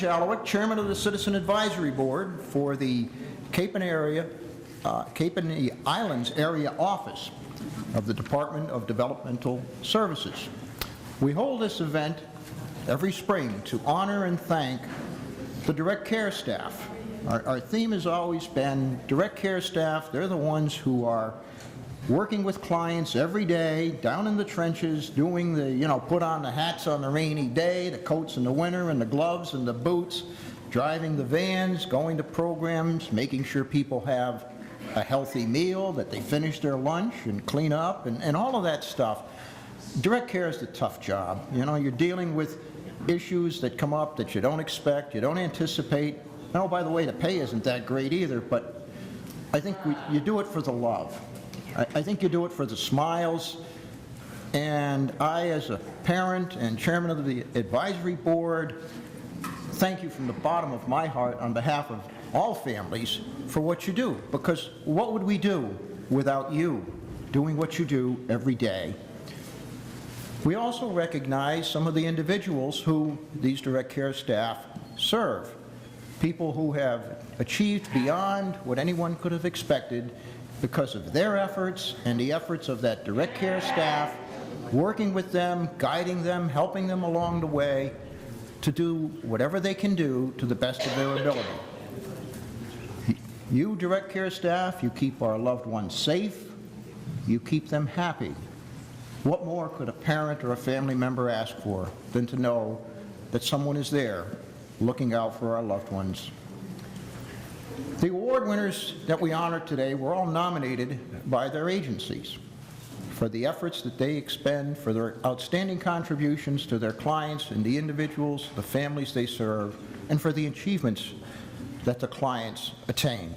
Jalowick, Chairman of the Citizen Advisory Board for the Cape and Islands Area Office of the Department of Developmental Services. We hold this event every spring to honor and thank the direct care staff. Our theme has always been direct care staff. They're the ones who are working with clients every day, down in the trenches, doing the, put on the hats on the rainy day, the coats in the winter, and the gloves and the boots, driving the vans, going to programs, making sure people have a healthy meal, that they finish their lunch and clean up, and all of that stuff. Direct care is the tough job. You're dealing with issues that come up that you don't expect, you don't anticipate. Oh, by the way, the pay isn't that great either, but I think you do it for the love. I think you do it for the smiles, and I, as a parent and chairman of the advisory board, thank you from the bottom of my heart on behalf of all families for what you do, because what would we do without you doing what you do every day? We also recognize some of the individuals who these direct care staff serve, people who have achieved beyond what anyone could have expected because of their efforts and the efforts of that direct care staff, working with them, guiding them, helping them along the way to do whatever they can do to the best of their ability. You direct care staff, you keep our loved ones safe, you keep them happy. What more could a parent or a family member ask for than to know that someone is there looking out for our loved ones? The award winners that we honor today were all nominated by their agencies for the efforts that they expend, for their outstanding contributions to their clients and the individuals, the families they serve, and for the achievements that the clients attain.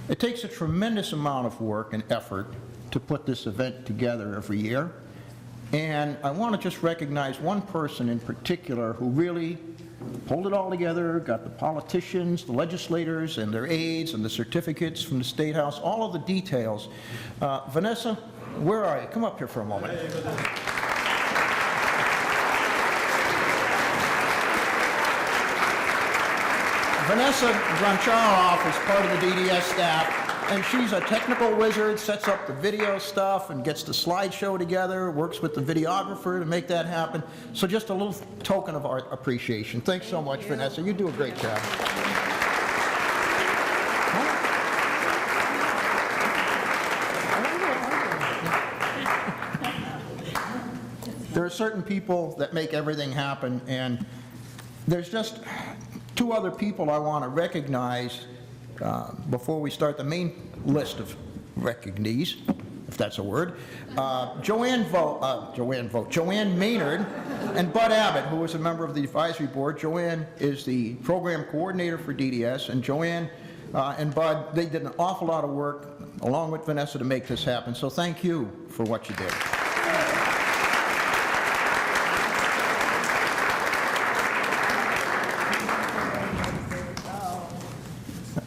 It takes a tremendous amount of work and effort to put this event together every year, and I want to just recognize one person in particular who really pulled it all together, got the politicians, the legislators, and their aides, and the certificates from the State House, all of the details. Vanessa, where are you? Come up here for a moment. Vanessa Groncharoff is part of the DDS staff, and she's a technical wizard, sets up the video stuff and gets the slideshow together, works with the videographer to make that happen. So just a little token of our appreciation. Thanks so much, Vanessa. You do a great job. There are certain people that make everything happen, and there's just two other people I want to recognize before we start the main list of recognees, if that's a word. Joanne Maynard and Bud Abbott, who is a member of the advisory board. Joanne is the program coordinator for DDS, and Joanne and Bud, they did an awful lot of work along with Vanessa to make this happen, so thank you for what you did.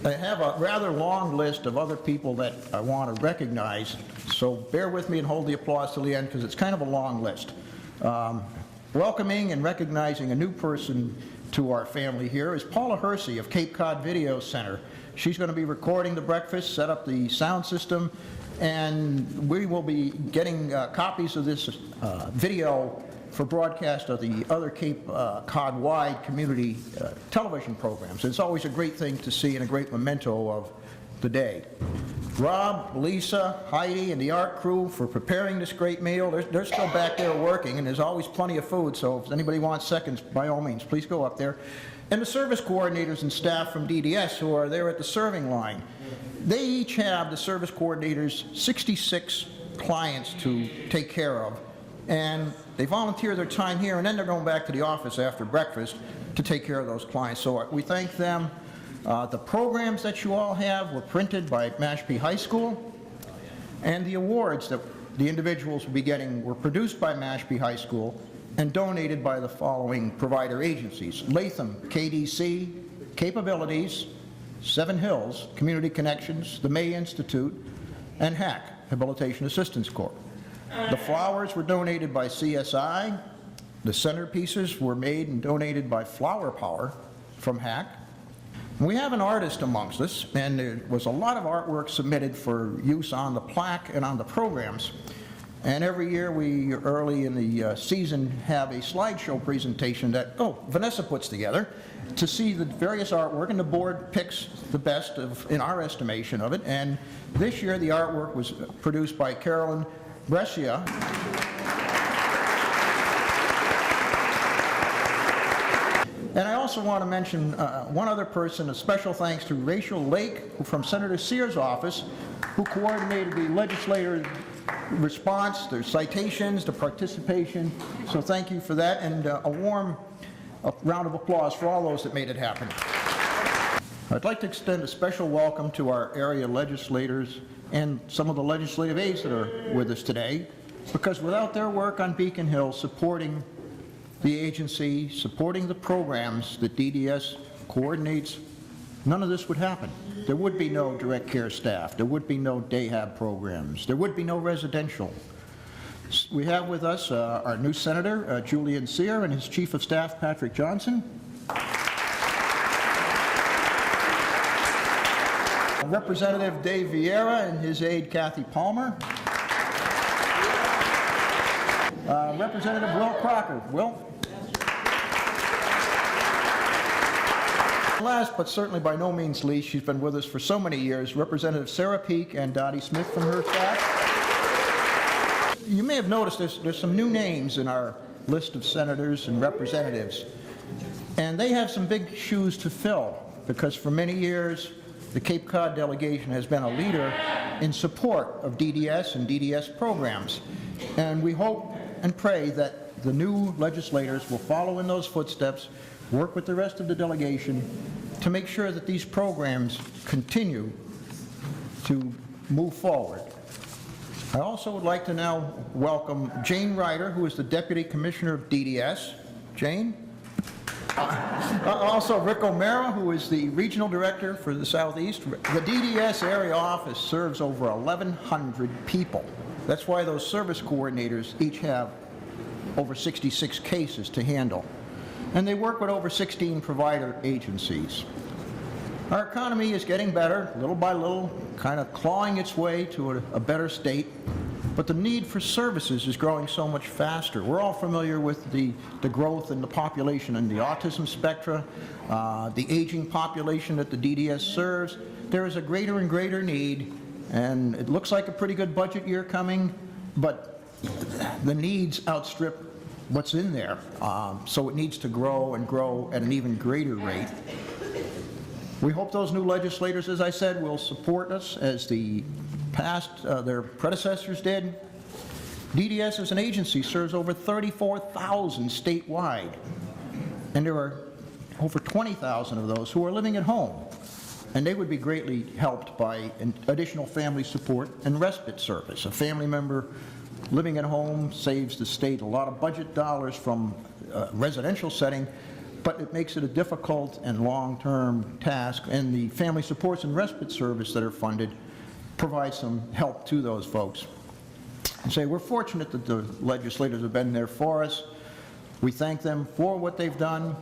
I have a rather long list of other people that I want to recognize, so bear with me and hold the applause till the end because it's kind of a long list. Welcoming and recognizing a new person to our family here is Paula Hersey of Cape Cod Video Center. She's going to be recording the breakfast, set up the sound system, and we will be getting copies of this video for broadcast of the other Cape Cod-wide community television programs. It's always a great thing to see and a great memento of the day. Rob, Lisa, Heidi, and the art crew for preparing this great meal. They're still back there working, and there's always plenty of food, so if anybody wants seconds, by all means, please go up there. And the service coordinators and staff from DDS who are there at the serving line. They each have, the service coordinators, 66 clients to take care of, and they volunteer their time here, and then they're going back to the office after breakfast to take care of those clients. So we thank them. The programs that you all have were printed by Mashpee High School, and the awards that the individuals will be getting were produced by Mashpee High School and donated by the following provider agencies: Latham, KDC, Capabilities, Seven Hills, Community Connections, the May Institute, and HAC, Habilitation Assistance Corps. The flowers were donated by CSI, The centerpieces were made and donated by Flower Power from Hack. We have an artist amongst us, and there was a lot of artwork submitted for use on the plaque and on the programs. And every year we, early in the season, have a slideshow presentation that, Vanessa puts together to see the various artwork, and the board picks the best in our estimation of it. And this year the artwork was produced by Carolyn Brescia. And I also want to mention one other person, a special thanks to Rachel Lake from Senator Sears' office, who coordinated the legislator response, their citations, the participation. So thank you for that, and a warm round of applause for all those that made it happen. I'd like to extend a special welcome to our area legislators and some of the legislative aides that are with us today, because without their work on Beacon Hill supporting the agency, supporting the programs that DDS coordinates, none of this would happen. There would be no direct care staff. There would be no day-hab programs. There would be no residential. We have with us our new senator, Julian Sear, and his chief of staff, Patrick Johnson. Representative Dave Vieira and his aide, Kathy Palmer. Representative Will Crocker. Will? Last, but certainly by no means least, she's been with us for so many years, Representative Sarah Peake and Dottie Smith from her staff. You may have noticed there's some new names in our list of senators and representatives, and they have some big shoes to fill, because for many years the Cape Cod delegation has been a leader in support of DDS and DDS programs, and we hope and pray that the new legislators will follow in those footsteps, work with the rest of the delegation to make sure that these programs continue to move forward. I also would like to now welcome Jane Ryder, who is the Deputy Commissioner of DDS. Jane? Also Rick O'Mara, who is the Regional Director for the Southeast. The DDS area office serves over 1,100 people. That's why those service coordinators each have over 66 cases to handle. And they work with over 16 provider agencies. Our economy is getting better, little by little, kind of clawing its way to a better state, but the need for services is growing so much faster. We're all familiar with the growth in the population and the autism spectrum, the aging population that the DDS serves. There is a greater and greater need, and it looks like a pretty good budget year coming, but the needs outstrip what's in there, so it needs to grow and grow at an even greater rate. We hope those new legislators, as I said, will support us as the past, their predecessors did. DDS as an agency serves over 34,000 statewide, and there are over 20,000 of those who are living at home, and they would be greatly helped by additional family support and respite service. A family member living at home saves the state a lot of budget dollars from residential setting, but it makes it a difficult and long-term task, and the family supports and respite service that are funded provide some help to those folks. And say we're fortunate that the legislators have been there for us. We thank them for what they've done,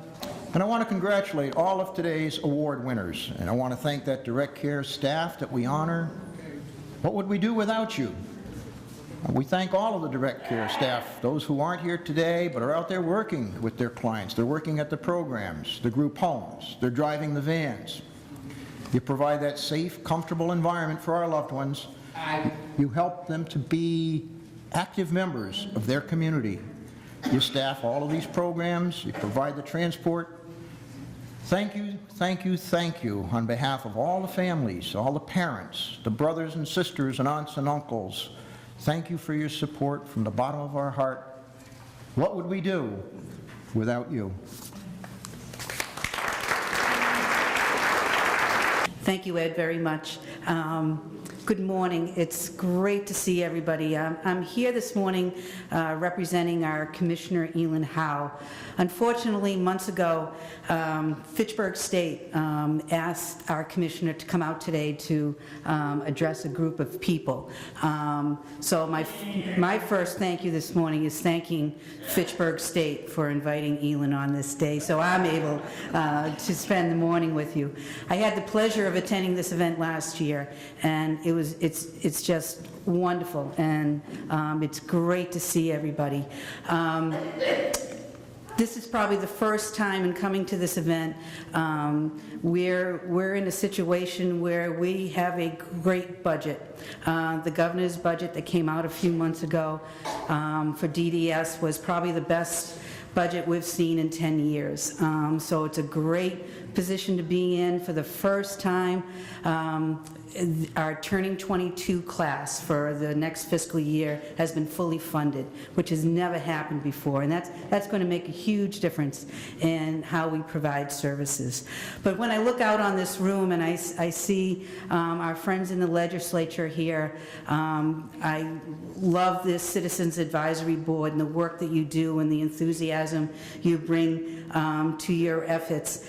and I want to congratulate all of today's award winners, and I want to thank that direct care staff that we honor. What would we do without you? We thank all of the direct care staff, those who aren't here today but are out there working with their clients. They're working at the programs, the group homes, they're driving the vans. You provide that safe, comfortable environment for our loved ones. You help them to be active members of their community. You staff all of these programs, you provide the transport. Thank you, thank you, thank you on behalf of all the families, all the parents, the brothers and sisters and aunts and uncles. Thank you for your support from the bottom of our heart. What would we do without you? Thank you, Ed, very much. Good morning. It's great to see everybody. I'm here this morning representing our Commissioner, Elin Howe. Unfortunately, months ago, Fitchburg State asked our Commissioner to come out today to address a group of people. So my first thank you this morning is thanking Fitchburg State for inviting Elin on this day, so I'm able to spend the morning with you. I had the pleasure of attending this event last year, and it's just wonderful, and it's great to see everybody. This is probably the first time in coming to this event we're in a situation where we have a great budget. The governor's budget that came out a few months ago for DDS was probably the best budget we've seen in 10 years. So it's a great position to be in. For the first time, our Turning 22 class for the next fiscal year has been fully funded, which has never happened before, and that's going to make a huge difference in how we provide services. But when I look out on this room and I see our friends in the legislature here, I love this Citizens Advisory Board and the work that you do and the enthusiasm you bring to your efforts.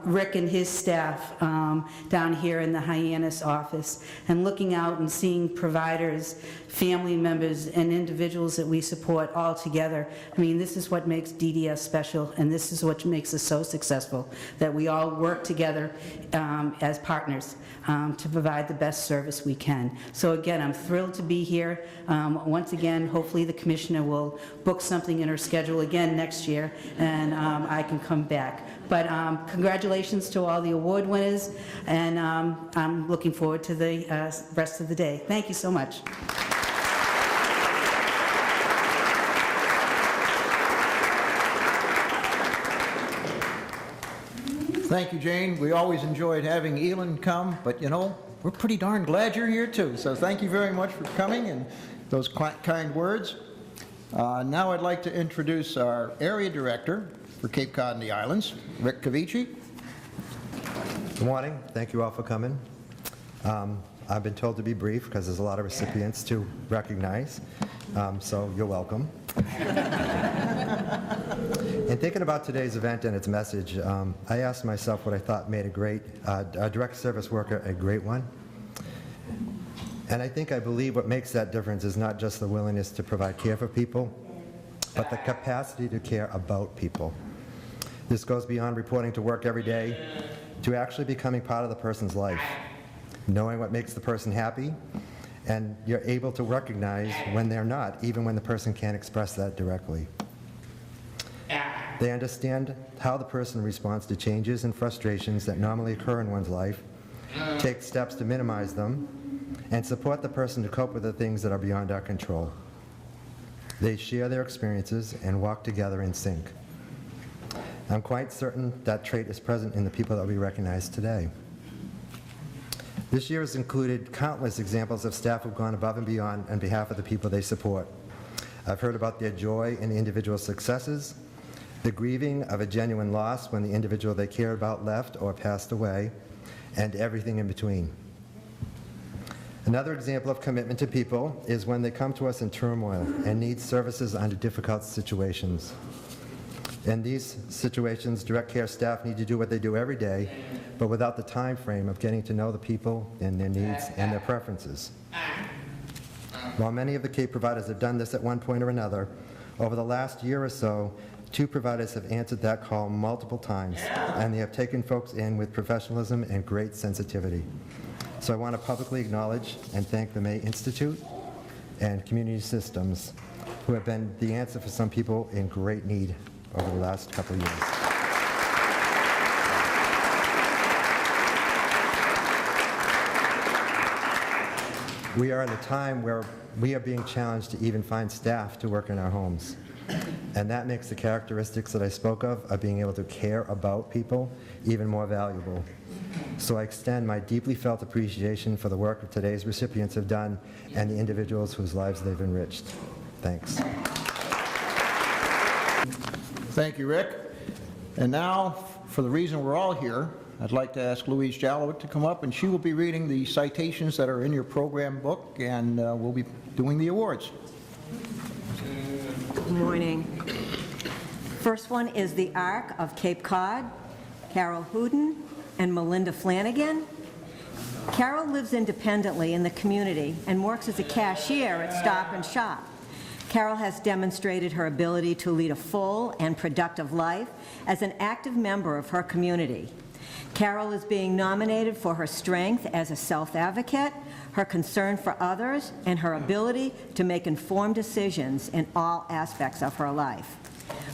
Rick and his staff down here in the Hyannis office, and looking out and seeing providers, family members, and individuals that we support all together. I mean, this is what makes DDS special, and this is what makes us so successful, that we all work together as partners to provide the best service we can. So again, I'm thrilled to be here. Once again, hopefully the Commissioner will book something in her schedule again next year, and I can come back. But congratulations to all the award winners, and I'm looking forward to the rest of the day. Thank you so much. Thank you, Jane. We always enjoyed having Elin come, but you know, we're pretty darn glad you're here too. So thank you very much for coming and those kind words. Now I'd like to introduce our Area Director for Cape Cod and the Islands, Rick Cavici. Good morning. Thank you all for coming. I've been told to be brief because there's a lot of recipients to recognize, so you're welcome. In thinking about today's event and its message, I asked myself what I thought made a direct service worker a great one. And I believe what makes that difference is not just the willingness to provide care for people, but the capacity to care about people. This goes beyond reporting to work every day to actually becoming part of the person's life, knowing what makes the person happy, and you're able to recognize when they're not, even when the person can't express that directly. They understand how the person responds to changes and frustrations that normally occur in one's life, take steps to minimize them, and support the person to cope with the things that are beyond our control. They share their experiences and walk together in sync. I'm quite certain that trait is present in the people that we recognize today. This year has included countless examples of staff who've gone above and beyond on behalf of the people they support. I've heard about their joy in the individual successes, the grieving of a genuine loss when the individual they cared about left or passed away, and everything in between. Another example of commitment to people is when they come to us in turmoil and need services under difficult situations. In these situations, direct care staff need to do what they do every day, but without the time frame of getting to know the people and their needs and their preferences. While many of the Cape providers have done this at one point or another, over the last year or so, 2 providers have answered that call multiple times, and they have taken folks in with professionalism and great sensitivity. So I want to publicly acknowledge and thank the May Institute and Community Systems, who have been the answer for some people in great need over the last couple of years. We are at a time where we are being challenged to even find staff to work in our homes. And that makes the characteristics that I spoke of being able to care about people, even more valuable. So I extend my deeply felt appreciation for the work that today's recipients have done and the individuals whose lives they've enriched. Thanks. Thank you, Rick. And now, for the reason we're all here, I'd like to ask Louise Jalowit to come up, and she will be reading the citations that are in your program book, and we'll be doing the awards. Good morning. First one is the Arc of Cape Cod, Carol Hooden and Melinda Flanagan. Carol lives independently in the community and works as a cashier at Stop and Shop. Carol has demonstrated her ability to lead a full and productive life as an active member of her community. Carol is being nominated for her strength as a self-advocate, her concern for others, and her ability to make informed decisions in all aspects of her life.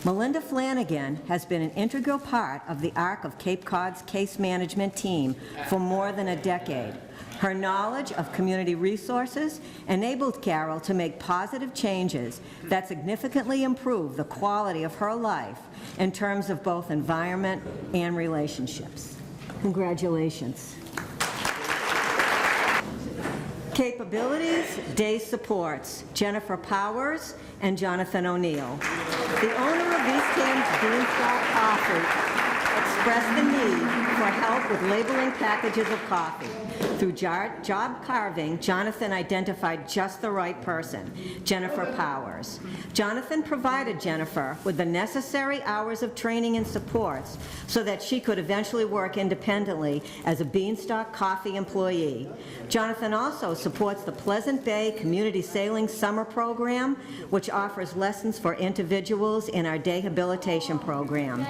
Melinda Flanagan has been an integral part of the Arc of Cape Cod's case management team for more than a decade. Her knowledge of community resources enabled Carol to make positive changes that significantly improve the quality of her life in terms of both environment and relationships. Congratulations. Capabilities, Day Supports, Jennifer Powers and Jonathan O'Neill. The owner of East Cam's Beanstalk Coffee expressed the need for help with labeling packages of coffee. Through job carving, Jonathan identified just the right person, Jennifer Powers. Jonathan provided Jennifer with the necessary hours of training and supports so that she could eventually work independently as a Beanstalk Coffee employee. Jonathan also supports the Pleasant Bay Community Sailing Summer Program, which offers lessons for individuals in our day habilitation program.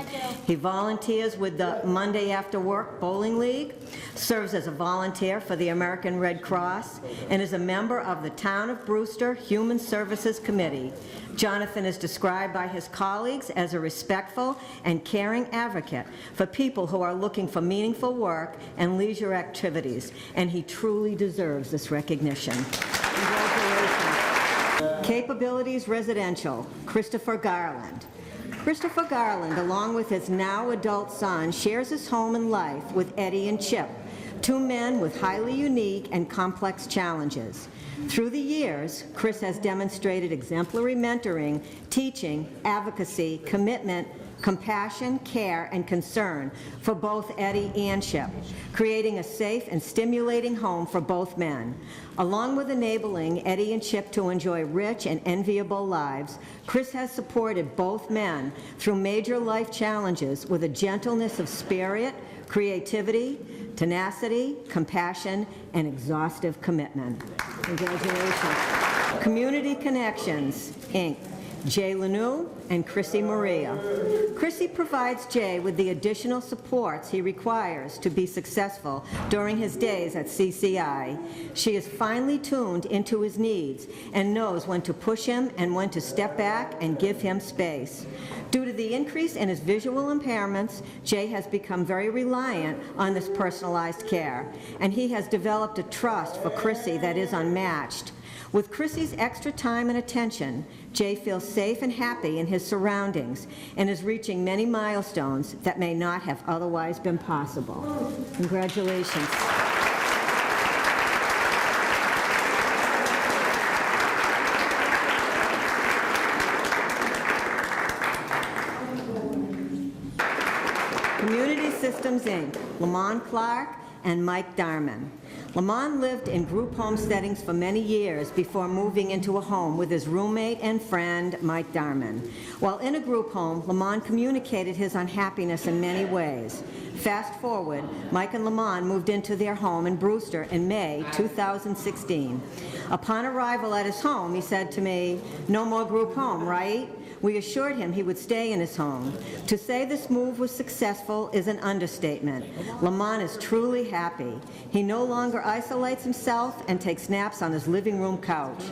He volunteers with the Monday After Work Bowling League, serves as a volunteer for the American Red Cross, and is a member of the Town of Brewster Human Services Committee. Jonathan is described by his colleagues as a respectful and caring advocate for people who are looking for meaningful work and leisure activities, and he truly deserves this recognition. Congratulations. Capabilities Residential, Christopher Garland. Christopher Garland, along with his now adult son, shares his home and life with Eddie and Chip, two men with highly unique and complex challenges. Through the years, Chris has demonstrated exemplary mentoring, teaching, advocacy, commitment, compassion, care, and concern for both Eddie and Chip, creating a safe and stimulating home for both men. Along with enabling Eddie and Chip to enjoy rich and enviable lives, Chris has supported both men through major life challenges with a gentleness of spirit, creativity, tenacity, compassion, and exhaustive commitment. Congratulations. Community Connections, Inc., Jay Lanou and Chrissy Maria. Chrissy provides Jay with the additional supports he requires to be successful during his days at CCI. She is finely tuned into his needs and knows when to push him and when to step back and give him space. Due to the increase in his visual impairments, Jay has become very reliant on this personalized care, and he has developed a trust for Chrissy that is unmatched. With Chrissy's extra time and attention, Jay feels safe and happy in his surroundings and is reaching many milestones that may not have otherwise been possible. Congratulations. Community Systems, Inc., Lamont Clark and Mike Darman. Lamont lived in group home settings for many years before moving into a home with his roommate and friend, Mike Darman. While in a group home, Lamont communicated his unhappiness in many ways. Fast forward, Mike and Lamont moved into their home in Brewster in May 2016. Upon arrival at his home, he said to me, "No more group home, right?" We assured him he would stay in his home. To say this move was successful is an understatement. Lamont is truly happy. He no longer isolates himself and takes naps on his living room couch.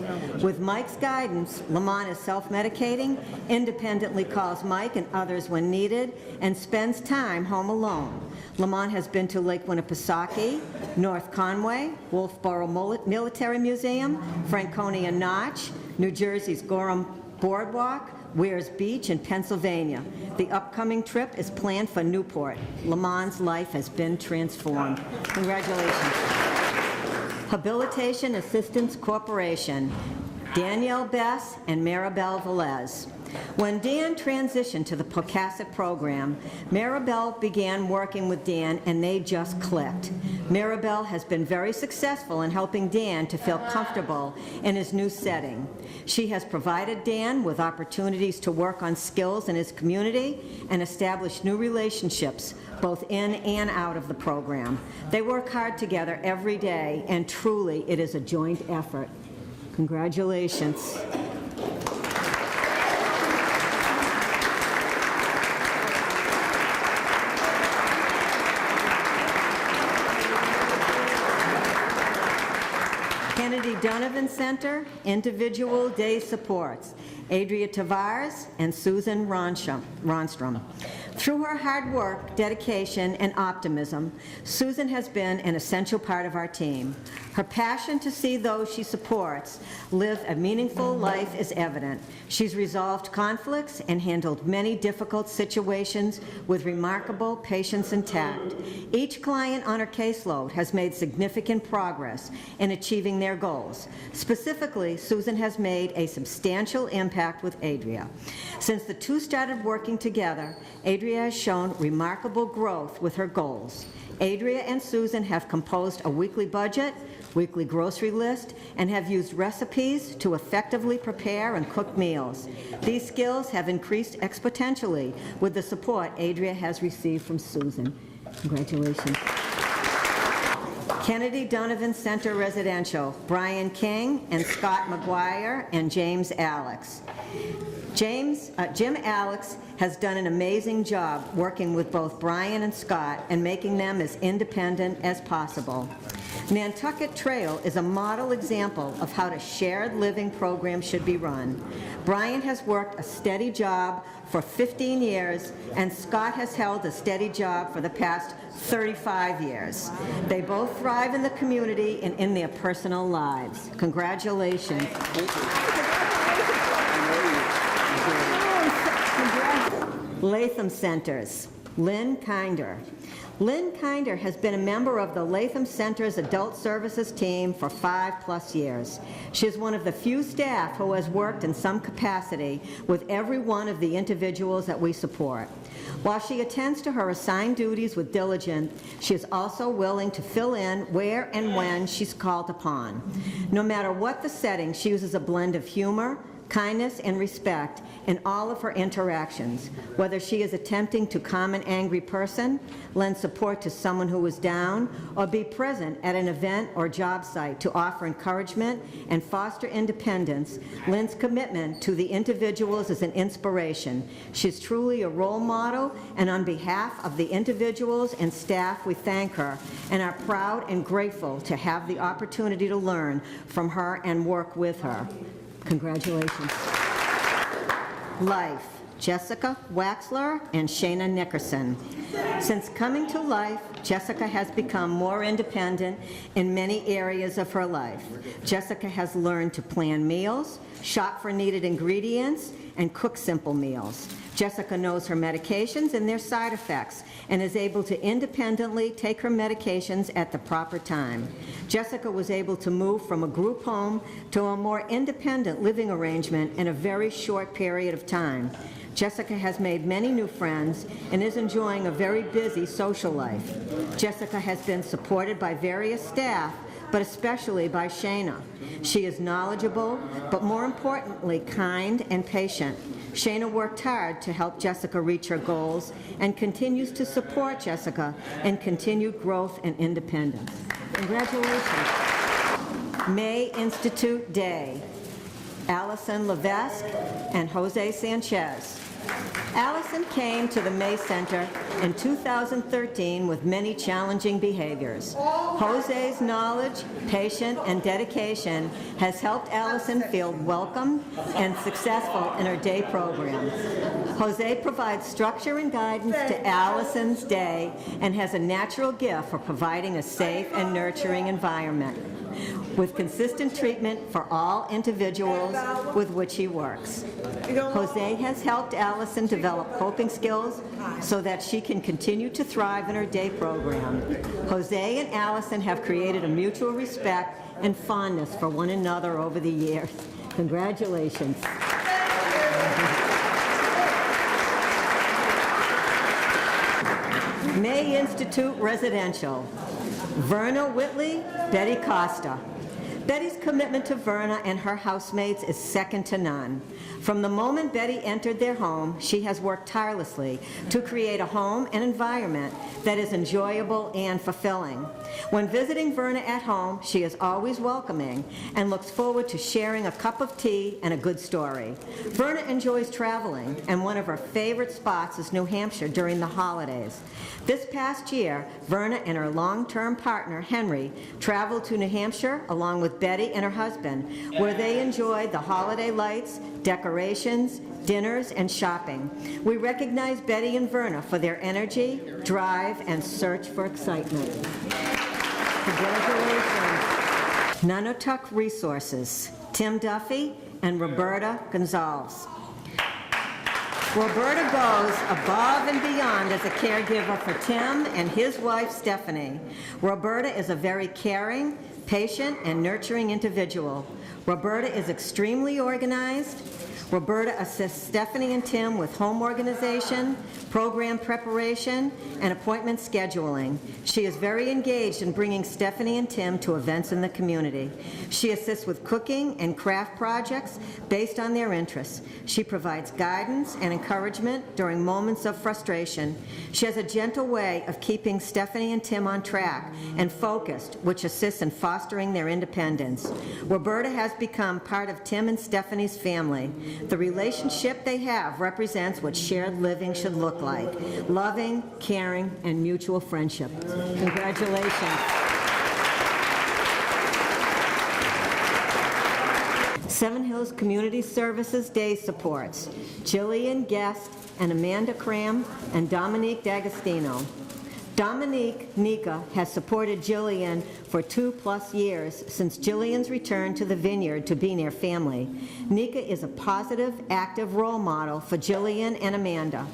With Mike's guidance, Lamont is self-medicating, independently calls Mike and others when needed, and spends time home alone. Lamont has been to Lake Winnipesaukee, North Conway, Wolfboro Military Museum, Franconia Notch, New Jersey's Gorham Boardwalk, Wears Beach in Pennsylvania. The upcoming trip is planned for Newport. Lamont's life has been transformed. Congratulations. Habilitation Assistance Corporation, Danielle Bess, and Maribel Velez. When Dan transitioned to the Pocasset program, Maribel began working with Dan and they just clicked. Maribel has been very successful in helping Dan to feel comfortable in his new setting. She has provided Dan with opportunities to work on skills in his community and establish new relationships both in and out of the program. They work hard together every day, and truly it is a joint effort. Congratulations. Kennedy Donovan Center, Individual Day Supports, Adria Tavares and Susan Ronstrom. Through her hard work, dedication, and optimism, Susan has been an essential part of our team. Her passion to see those she supports live a meaningful life is evident. She's resolved conflicts and handled many difficult situations with remarkable patience and tact. Each client on her caseload has made significant progress in achieving their goals. Specifically, Susan has made a substantial impact with Adria. Since the two started working together, Adria has shown remarkable growth with her goals. Adria and Susan have composed a weekly budget, weekly grocery list, and have used recipes to effectively prepare and cook meals. These skills have increased exponentially with the support Adria has received from Susan. Congratulations. Kennedy Donovan Center Residential, Brian King and Scott McGuire and James Alex. Jim Alex has done an amazing job working with both Brian and Scott and making them as independent as possible. Nantucket Trail is a model example of how a shared living program should be run. Brian has worked a steady job for 15 years, and Scott has held a steady job for the past 35 years. They both thrive in the community and in their personal lives. Congratulations. Latham Centers, Lynn Kinder. Lynn Kinder has been a member of the Latham Center's Adult Services team for 5+ years. She is one of the few staff who has worked in some capacity with every one of the individuals that we support. While she attends to her assigned duties with diligence, she is also willing to fill in where and when she's called upon. No matter what the setting, she uses a blend of humor, kindness, and respect in all of her interactions, whether she is attempting to calm an angry person, lend support to someone who is down, or be present at an event or job site to offer encouragement and foster independence. Lynn's commitment to the individuals is an inspiration. She's truly a role model, and on behalf of the individuals and staff, we thank her and are proud and grateful to have the opportunity to learn from her and work with her. Congratulations. Life, Jessica Waxler and Shayna Nickerson. Since coming to Life, Jessica has become more independent in many areas of her life. Jessica has learned to plan meals, shop for needed ingredients, and cook simple meals. Jessica knows her medications and their side effects and is able to independently take her medications at the proper time. Jessica was able to move from a group home to a more independent living arrangement in a very short period of time. Jessica has made many new friends and is enjoying a very busy social life. Jessica has been supported by various staff, but especially by Shayna. She is knowledgeable, but more importantly, kind and patient. Shayna worked hard to help Jessica reach her goals and continues to support Jessica in continued growth and independence. Congratulations. May Institute Day, Allison Levesque and Jose Sanchez. Allison came to the May Center in 2013 with many challenging behaviors. Jose's knowledge, patience, and dedication has helped Allison feel welcome and successful in her day program. Jose provides structure and guidance to Allison's day and has a natural gift for providing a safe and nurturing environment with consistent treatment for all individuals with which he works. Jose has helped Allison develop coping skills so that she can continue to thrive in her day program. Jose and Allison have created a mutual respect and fondness for one another over the years. Congratulations. May Institute Residential. Verna Whitley, Betty Costa. Betty's commitment to Verna and her housemates is second to none. From the moment Betty entered their home, she has worked tirelessly to create a home and environment that is enjoyable and fulfilling. When visiting Verna at home, she is always welcoming and looks forward to sharing a cup of tea and a good story. Verna enjoys traveling, and one of her favorite spots is New Hampshire during the holidays. This past year, Verna and her long-term partner, Henry, traveled to New Hampshire along with Betty and her husband, where they enjoyed the holiday lights, decorations, dinners, and shopping. We recognize Betty and Verna for their energy, drive, and search for excitement. Congratulations. Nunatak Resources, Tim Duffy and Roberta Gonzalez. Roberta goes above and beyond as a caregiver for Tim and his wife, Stephanie. Roberta is a very caring, patient, and nurturing individual. Roberta is extremely organized. Roberta assists Stephanie and Tim with home organization, program preparation, and appointment scheduling. She is very engaged in bringing Stephanie and Tim to events in the community. She assists with cooking and craft projects based on their interests. She provides guidance and encouragement during moments of frustration. She has a gentle way of keeping Stephanie and Tim on track and focused, which assists in fostering their independence. Roberta has become part of Tim and Stephanie's family. The relationship they have represents what shared living should look like: loving, caring, and mutual friendship. Congratulations. Seven Hills Community Services Day Supports: Jillian Guest and Amanda Cram and Dominique D'Agostino. Dominique Nika has supported Jillian for 2+ years since Jillian's return to the vineyard to be near family. Nika is a positive, active role model for Jillian and Amanda.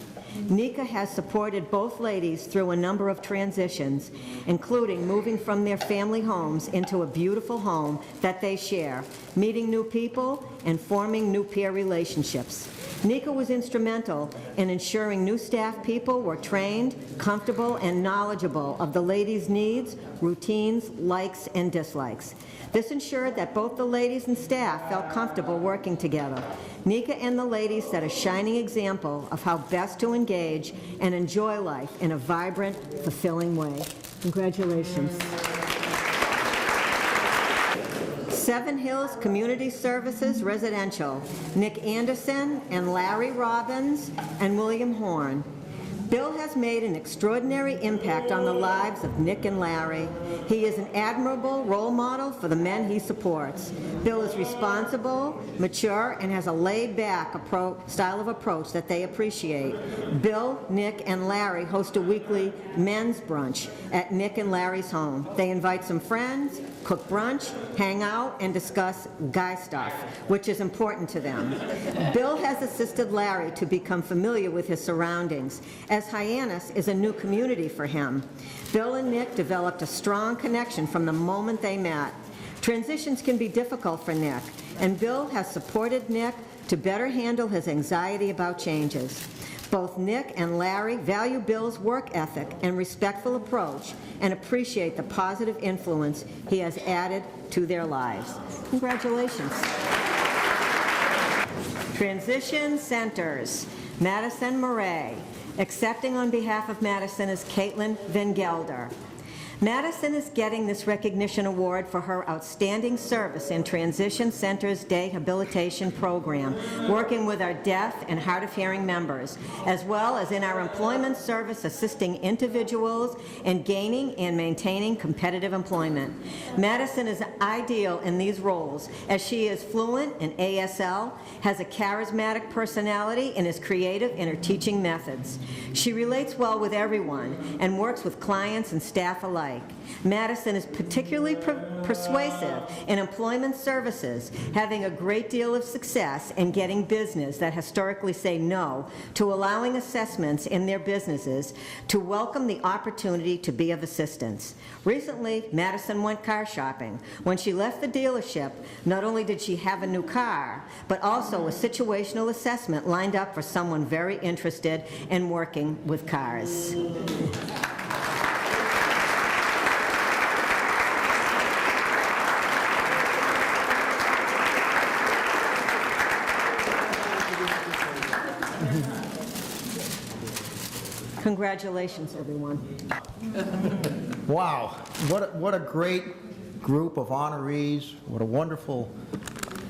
Nika has supported both ladies through a number of transitions, including moving from their family homes into a beautiful home that they share, meeting new people, and forming new peer relationships. Nika was instrumental in ensuring new staff people were trained, comfortable, and knowledgeable of the ladies' needs, routines, likes, and dislikes. This ensured that both the ladies and staff felt comfortable working together. Nika and the ladies set a shining example of how best to engage and enjoy life in a vibrant, fulfilling way. Congratulations. Seven Hills Community Services Residential, Nick Anderson and Larry Robbins and William Horn. Bill has made an extraordinary impact on the lives of Nick and Larry. He is an admirable role model for the men he supports. Bill is responsible, mature, and has a laid-back style of approach that they appreciate. Bill, Nick, and Larry host a weekly men's brunch at Nick and Larry's home. They invite some friends, cook brunch, hang out, and discuss guy stuff, which is important to them. Bill has assisted Larry to become familiar with his surroundings, as Hyannis is a new community for him. Bill and Nick developed a strong connection from the moment they met. Transitions can be difficult for Nick, and Bill has supported Nick to better handle his anxiety about changes. Both Nick and Larry value Bill's work ethic and respectful approach and appreciate the positive influence he has added to their lives. Congratulations. Transition Centers, Madison Murray. Accepting on behalf of Madison is Caitlin Van Gelder. Madison is getting this recognition award for her outstanding service in Transition Center's Dehabilitation Program, working with our deaf and hard of hearing members, as well as in our employment service assisting individuals in gaining and maintaining competitive employment. Madison is ideal in these roles as she is fluent in ASL, has a charismatic personality, and is creative in her teaching methods. She relates well with everyone and works with clients and staff alike. alike. Madison is particularly persuasive in employment services, having a great deal of success in getting business that historically say no to allowing assessments in their businesses to welcome the opportunity to be of assistance. Recently, Madison went car shopping. When she left the dealership, not only did she have a new car, but also a situational assessment lined up for someone very interested in working with cars. Congratulations, everyone. Wow, what a great group of honorees, what a wonderful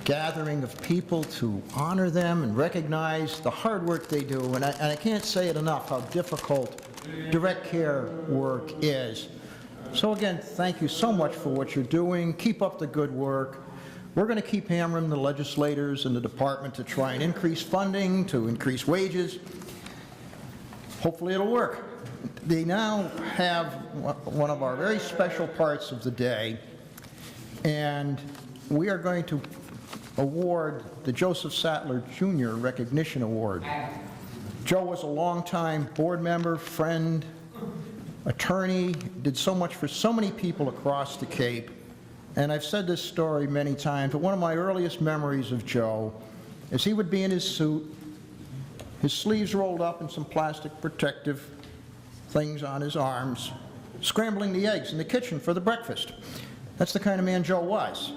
gathering of people to honor them and recognize the hard work they do. And I can't say it enough how difficult direct care work is. So again, thank you so much for what you're doing. Keep up the good work. We're going to keep hammering the legislators and the department to try and increase funding, to increase wages. Hopefully it'll work. They now have one of our very special parts of the day, and we are going to award the Joseph Sattler Jr. Recognition Award. Joe was a longtime board member, friend, attorney, did so much for so many people across the Cape. And I've said this story many times, but one of my earliest memories of Joe is he would be in his suit, his sleeves rolled up in some plastic protective things on his arms, scrambling the eggs in the kitchen for the breakfast. That's the kind of man Joe was.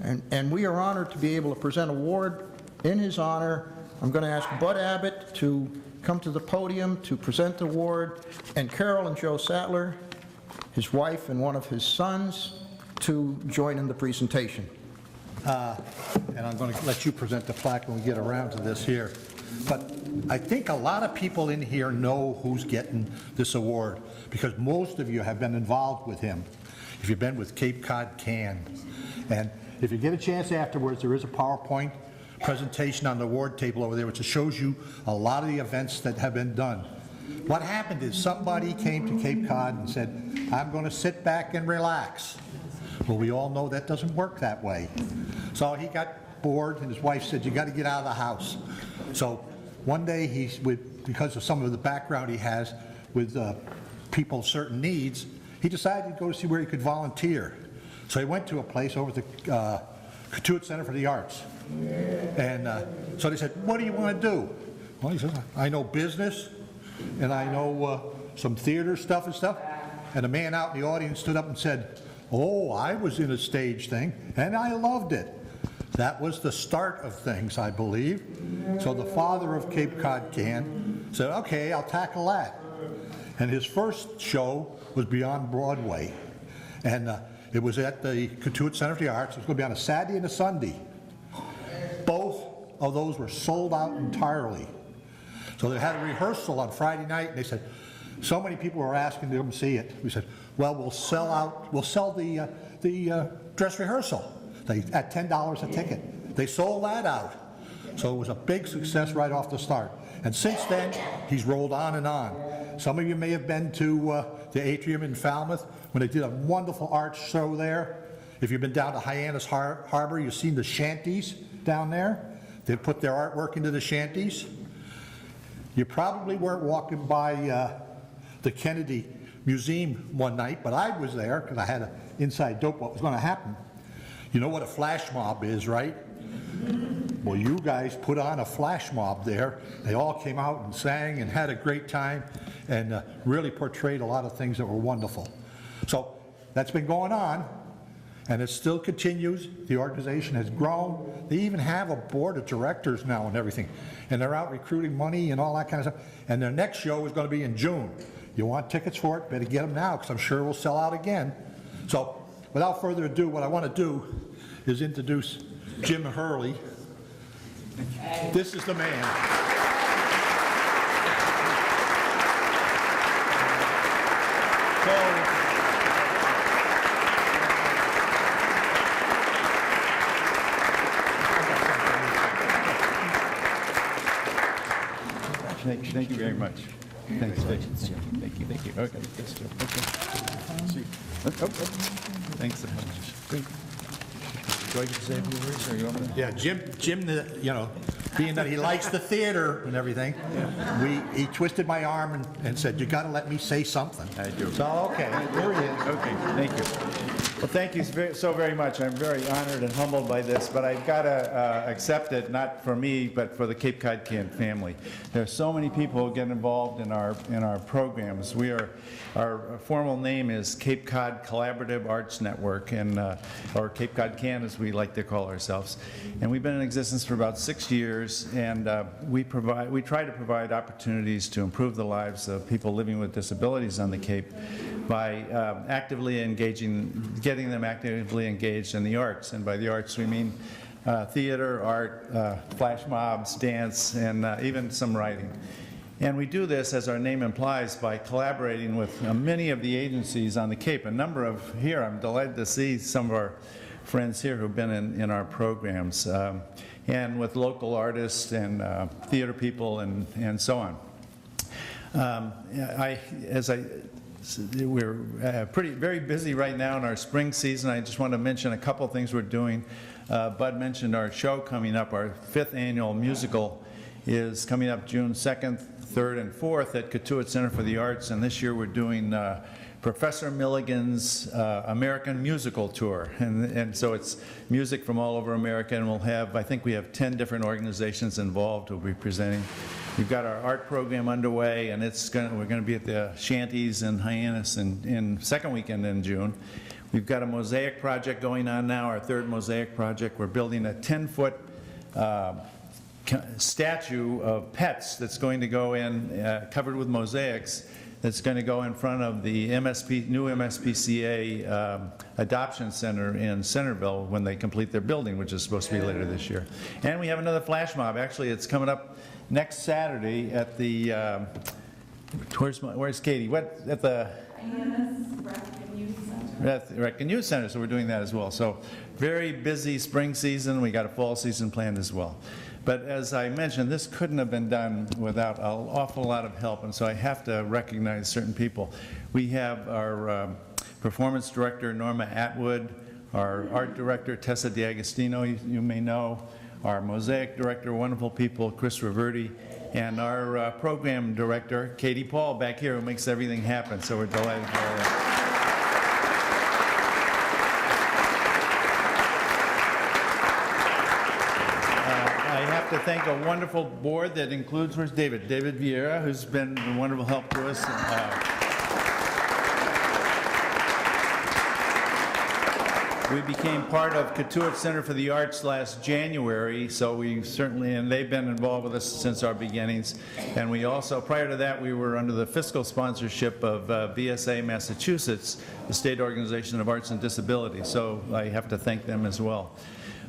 And we are honored to be able to present an award in his honor. I'm going to ask Bud Abbott to come to the podium to present the award, and Carol and Joe Sattler, his wife and one of his sons, to join in the presentation. And I'm going to let you present the plaque when we get around to this here. But I think a lot of people in here know who's getting this award, because most of you have been involved with him if you've been with Cape Cod Can. And if you get a chance afterwards, there is a PowerPoint presentation on the award table over there which shows you a lot of the events that have been done. What happened is somebody came to Cape Cod and said, I'm going to sit back and relax. Well, we all know that doesn't work that way. So he got bored, and his wife said, you got to get out of the house. So one day, because of some of the background he has with people's certain needs, he decided to go to see where he could volunteer. So he went to a place over at the Cotuit Center for the Arts. And so they said, what do you want to do? Well, he said, I know business, and I know some theater stuff and stuff. And a man out in the audience stood up and said, oh, I was in a stage thing, and I loved it. That was the start of things, I believe. So the father of Cape Cod Can said, okay, I'll tackle that. And his first show was Beyond Broadway. And it was at the Cotuit Center for the Arts. It was going to be on a Saturday and a Sunday. Both of those were sold out entirely. So they had a rehearsal on Friday night, and they said, so many people were asking to come see it. We said, well, we'll sell the dress rehearsal at $10 a ticket. They sold that out. So it was a big success right off the start. And since then, he's rolled on and on. Some of you may have been to the Atrium in Falmouth when they did a wonderful art show there. If you've been down to Hyannis Harbor, you've seen the shanties down there. They put their artwork into the shanties. You probably weren't walking by the Kennedy Museum one night, but I was there because I had an inside dope what was going to happen. You know what a flash mob is, right? Well, you guys put on a flash mob there. They all came out and sang and had a great time and really portrayed a lot of things that were wonderful. So that's been going on, and it still continues. The organization has grown. They even have a board of directors now and everything, and they're out recruiting money and all that kind of stuff. And their next show is going to be in June. You want tickets for it? Better get them now, because I'm sure we'll sell out again. So without further ado, what I want to do is introduce Jim Hurley. This is the man. Thank you very much. Thank you. Okay. Thanks so much. Do I get to say a few words, or you want me to? Yeah, Jim, you know, being that he likes the theater and everything, he twisted my arm and said, "You got to let me say something." I do. So, okay, here he is. Okay, thank you. Well, thank you so very much. I'm very honored and humbled by this, but I've got to accept it, not for me, but for the Cape Cod family. There are so many people who get involved in our programs. Our formal name is Cape Cod Collaborative Arts Network, and or Cape Cod CAN, as we like to call ourselves. And we've been in existence for about 6 years, and we try to provide opportunities to improve the lives of people living with disabilities on the Cape by getting them actively engaged in the arts. And by the arts, we mean theater, art, flash mobs, dance, and even some writing. And we do this, as our name implies, by collaborating with many of the agencies on the Cape. I'm delighted to see some of our friends here who've been in our programs, and with local artists and theater people and so on. We're very busy right now in our spring season. I just want to mention a couple things we're doing. Bud mentioned our show coming up. Our 5th annual musical is coming up June 2nd, 3rd, and 4th at Cotuit Center for the Arts, and this year we're doing Professor Milligan's American Musical Tour, and so it's music from all over America, and I think we have 10 different organizations involved who will be presenting. We've got our art program underway, and we're going to be at the Shanties in Hyannis in second weekend in June. We've got a mosaic project going on now, our 3rd mosaic project. We're building a 10-foot statue of pets that's going to go in, covered with mosaics, that's going to go in front of the new MSPCA Adoption Center in Centerville when they complete their building, which is supposed to be later this year. And we have another flash mob. Actually, it's coming up next Saturday at the, where's Katie? At the Rec and Youth Center, so we're doing that as well. So very busy spring season. We got a fall season planned as well. But as I mentioned, this couldn't have been done without an awful lot of help, and so I have to recognize certain people. We have our performance director, Norma Atwood, our art director, Tessa D'Agostino, you may know, our mosaic director, wonderful people, Chris Reverti, and our program director, Katie Paul, back here, who makes everything happen, so we're delighted for all that. To thank a wonderful board that includes, where's David? David Vieira, who's been a wonderful help to us. We became part of Cotuit Center for the Arts last January, so and they've been involved with us since our beginnings. And we also, prior to that, we were under the fiscal sponsorship of VSA Massachusetts, the State Organization of Arts and Disability, so I have to thank them as well.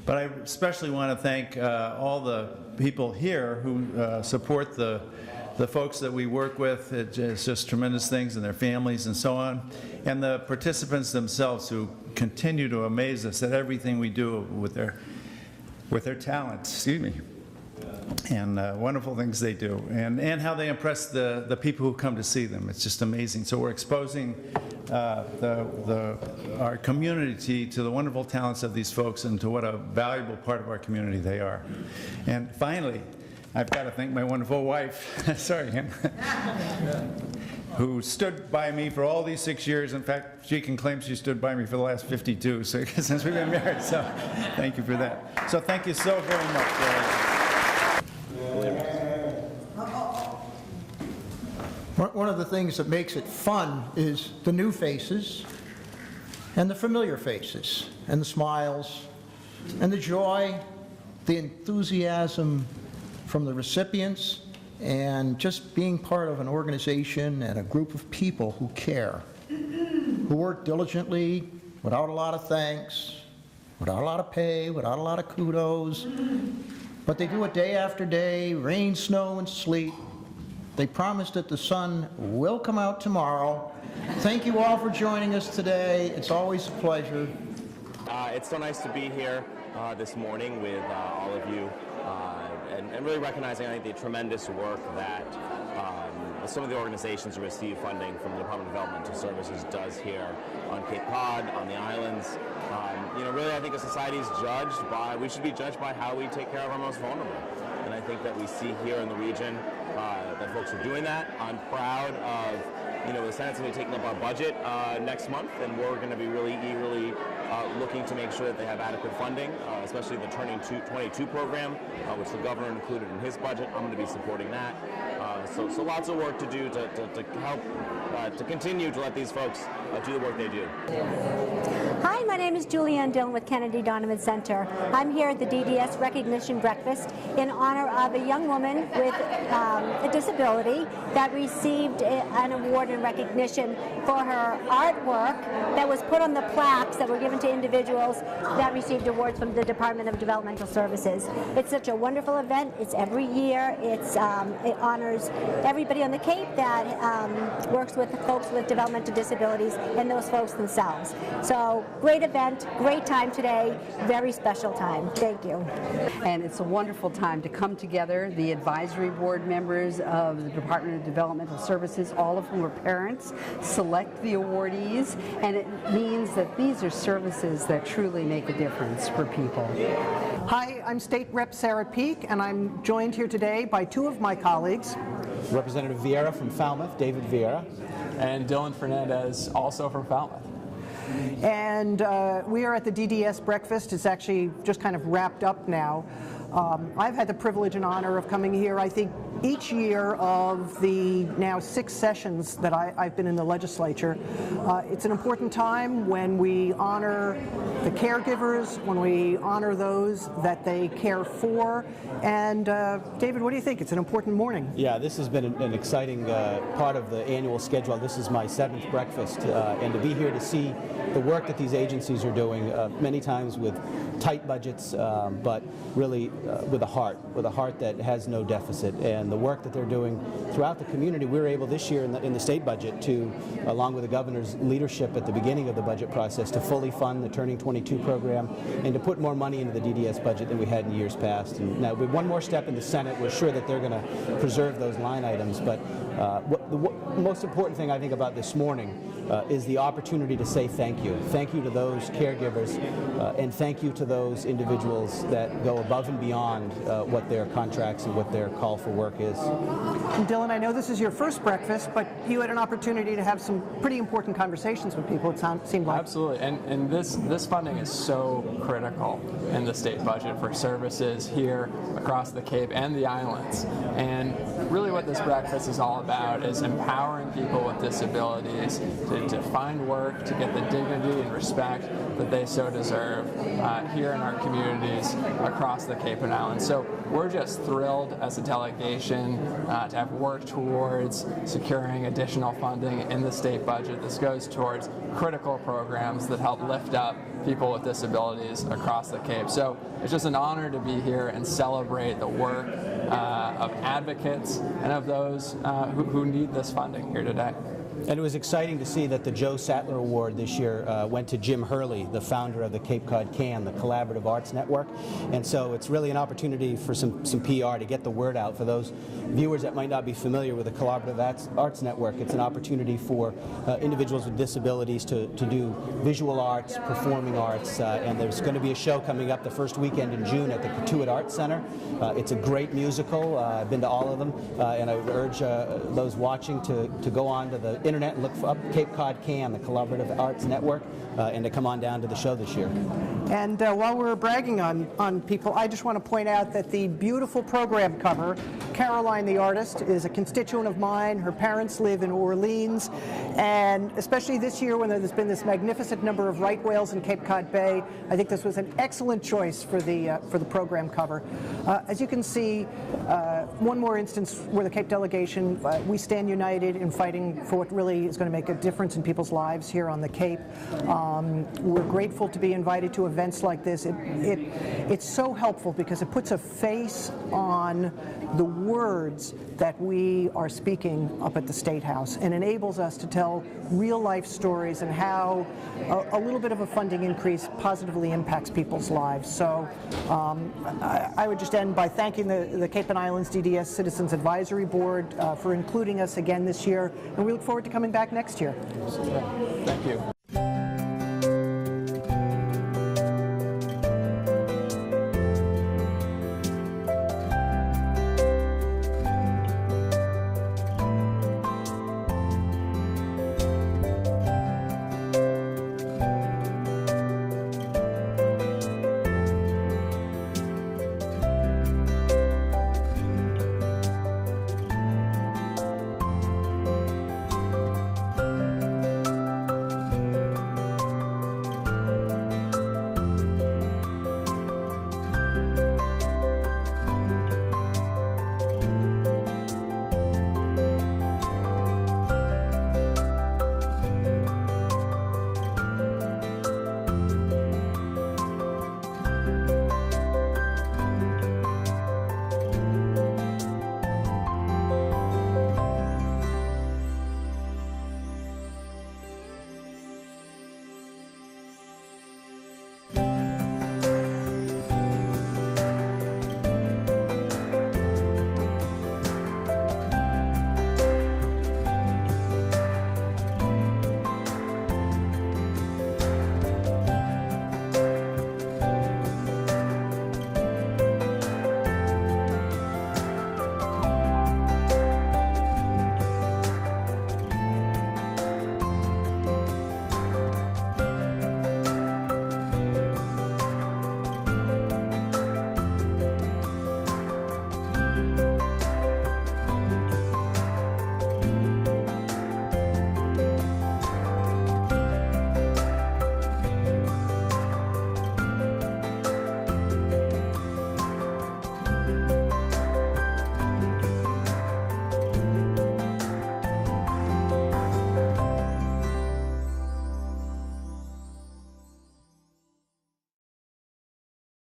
But I especially want to thank all the people here who support the folks that we work with. It's just tremendous things, and their families and so on. And the participants themselves who continue to amaze us at everything we do with their talents, excuse me, and wonderful things they do, and how they impress the people who come to see them. It's just amazing. So we're exposing our community to the wonderful talents of these folks and to what a valuable part of our community they are. And finally, I've got to thank my wonderful wife, sorry, Ann, who stood by me for all these 6 years. In fact, she can claim she stood by me for the last 52, so, since we've been married, so thank you for that. So thank you so very much. One of the things that makes it fun is the new faces and the familiar faces and the smiles and the joy, the enthusiasm from the recipients, and just being part of an organization and a group of people who care, who work diligently, without a lot of thanks, without a lot of pay, without a lot of kudos, but they do it day after day, rain, snow, and sleet. They promise that the sun will come out tomorrow. Thank you all for joining us today. It's always a pleasure. It's so nice to be here this morning with all of you and really recognizing, I think, the tremendous work that some of the organizations who receive funding from the Department of Developmental Services does here on Cape Cod, on the islands. Really, I think a society is we should be judged by how we take care of our most vulnerable. And I think that we see here in the region that folks are doing that. I'm proud of, the Senate's going to be taking up our budget next month, and we're going to be really eagerly looking to make sure that they have adequate funding, especially the Turning 22 program, which the governor included in his budget. I'm going to be supporting that. So lots of work to do to help to continue to let these folks do the work they do. Hi, my name is Julianne Dillon with Kennedy Donovan Center. I'm here at the DDS Recognition Breakfast in honor of a young woman with a disability that received an award in recognition for her artwork that was put on the plaques that were given to individuals that received awards from the Department of Developmental Services. It's such a wonderful event. It's every year. It honors everybody on the Cape that works with folks with developmental disabilities and those folks themselves. So great event, great time today, very special time. Thank you. And it's a wonderful time to come together, the advisory board members of the Department of Developmental Services, all of whom are parents, select the awardees, and it means that these are services that truly make a difference for people. Hi, I'm State Rep Sarah Peak, and I'm joined here today by two of my colleagues. Representative Vieira from Falmouth, David Vieira. And Dylan Fernandez, also from Falmouth. And we are at the DDS breakfast. It's actually just kind of wrapped up now. I've had the privilege and honor of coming here, I think, each year of the now 6 sessions that I've been in the legislature. It's an important time when we honor the caregivers, when we honor those that they care for. And David, what do you think? It's an important morning. Yeah, this has been an exciting part of the annual schedule. This is my 7th breakfast, and to be here to see the work that these agencies are doing, many times with tight budgets, but really with a heart that has no deficit. And the work that they're doing throughout the community, we were able this year in the state budget to, along with the governor's leadership at the beginning of the budget process, to fully fund the Turning 22 program and to put more money into the DDS budget than we had in years past. And now with one more step in the Senate, we're sure that they're going to preserve those line items. But the most important thing I think about this morning is the opportunity to say thank you. Thank you to those caregivers, and thank you to those individuals that go above and beyond what their contracts and what their call for work is. And Dylan, I know this is your first breakfast, but you had an opportunity to have some pretty important conversations with people, it seemed like. Absolutely, and this funding is so critical in the state budget for services here across the Cape and the islands. And really what this breakfast is all about is empowering people with disabilities to find work, to get the dignity and respect that they so deserve here in our communities across the Cape and Islands. So we're just thrilled as a delegation to have worked towards securing additional funding in the state budget. This goes towards critical programs that help lift up people with disabilities across the Cape. So it's just an honor to be here and celebrate the work of advocates and of those who need this funding here today. And it was exciting to see that the Joe Sattler Award this year went to Jim Hurley, the founder of the Cape Cod CAN, the Collaborative Arts Network. And so it's really an opportunity for some PR to get the word out for those viewers that might not be familiar with the Collaborative Arts Network. It's an opportunity for individuals with disabilities to do visual arts, performing arts, and there's going to be a show coming up the first weekend in June at the Cotuit Arts Center. It's a great musical. I've been to all of them, and I would urge those watching to go on to the internet and look up Cape Cod CAN, the Collaborative Arts Network, and to come on down to the show this year. And while we're bragging on people, I just want to point out that the beautiful program cover, Caroline the artist, is a constituent of mine. Her parents live in Orleans, and especially this year when there's been this magnificent number of right whales in Cape Cod Bay, I think this was an excellent choice for the program cover. As you can see, one more instance where the Cape delegation, we stand united in fighting for what really is going to make a difference in people's lives here on the Cape. We're grateful to be invited to events like this. It's so helpful because it puts a face on the words that we are speaking up at the State House and enables us to tell real-life stories and how a little bit of a funding increase positively impacts people's lives. So I would just end by thanking the Cape and Islands DDS Citizens Advisory Board for including us again this year, and we look forward to coming back next year. Thank you.